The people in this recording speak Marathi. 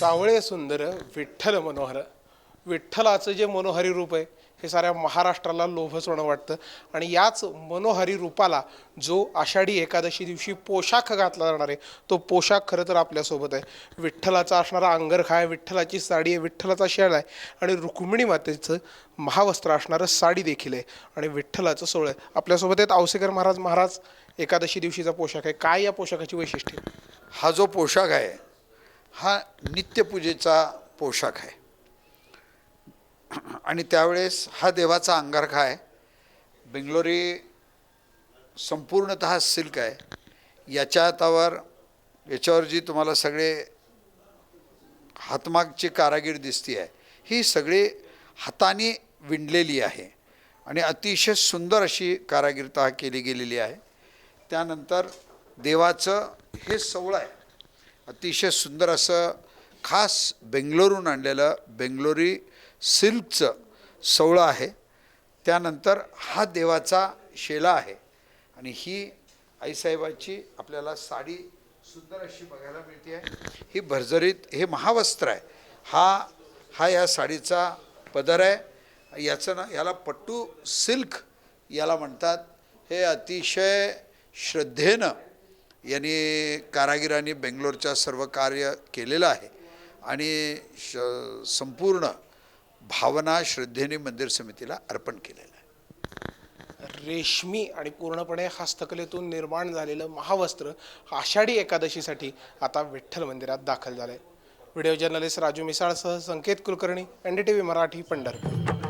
सावळे सुंदर विठ्ठल मनोहर. विठ्ठलाचं जे मनोहरी रूप आहे हे साऱ्या महाराष्ट्राला लोभसवणं वाटतं. आणि याच मनोहरी रूपाला जो आषाढी एकादशी दिवशी पोशाख घातला जाणार आहे तो पोशाख खरं तर आपल्यासोबत आहे. विठ्ठलाचा असणारा अंगरखा आहे, विठ्ठलाची साडी आहे, विठ्ठलाचा शेळ आहे आणि रुक्मिणी मातेचं महावस्त्र असणारं साडी देखील आहे आणि विठ्ठलाचं सोहळं आहे. आपल्यासोबत आहेत औसेकर महाराज एकादशी दिवशीचा पोशाख आहे. काय या पोशाखाची वैशिष्ट्य? हा जो पोशाख आहे हा नित्यपूजेचा पोशाख आहे आणि त्यावेळेस हा देवाचा अंगारखा आहे. बेंगलोरी संपूर्णतः सिल्क आहे. याच्यावर जी तुम्हाला सगळे हातमागची कारागीर दिसती आहे ही सगळी हाताने विणलेली आहे आणि अतिशय सुंदर अशी कारागीरता केली गेलेली आहे. त्यानंतर देवाचं हे सोवळं आहे, अतिशय सुंदर असं खास बेंगलोरून आणलेलं बेंगलोरी सिल्कचं सोवळं आहे. त्यानंतर हा देवाचा शेला आहे आणि ही आईसाहेबाची आपल्याला साडी सुंदर अशी बघायला मिळते आहे. ही भरजरीत हे महावस्त्र आहे. हा या साडीचा पदर आहे. याला पट्टू सिल्क याला म्हणतात. हे अतिशय श्रद्धेनं यांनी कारागिरांनी बेंगलोरच्या सर्व कार्य केलेलं आहे आणि संपूर्ण भावना श्रद्धेने मंदिर समितीला अर्पण केलेलं आहे. रेशमी आणि पूर्णपणे हस्तकलेतून निर्माण झालेलं महावस्त्र आषाढी एकादशीसाठी आता विठ्ठल मंदिरात दाखल झालंय. व्हिडिओ जर्नलिस्ट राजू मिसाळसह संकेत कुलकर्णी, NDTV मराठी, पंढरपूर.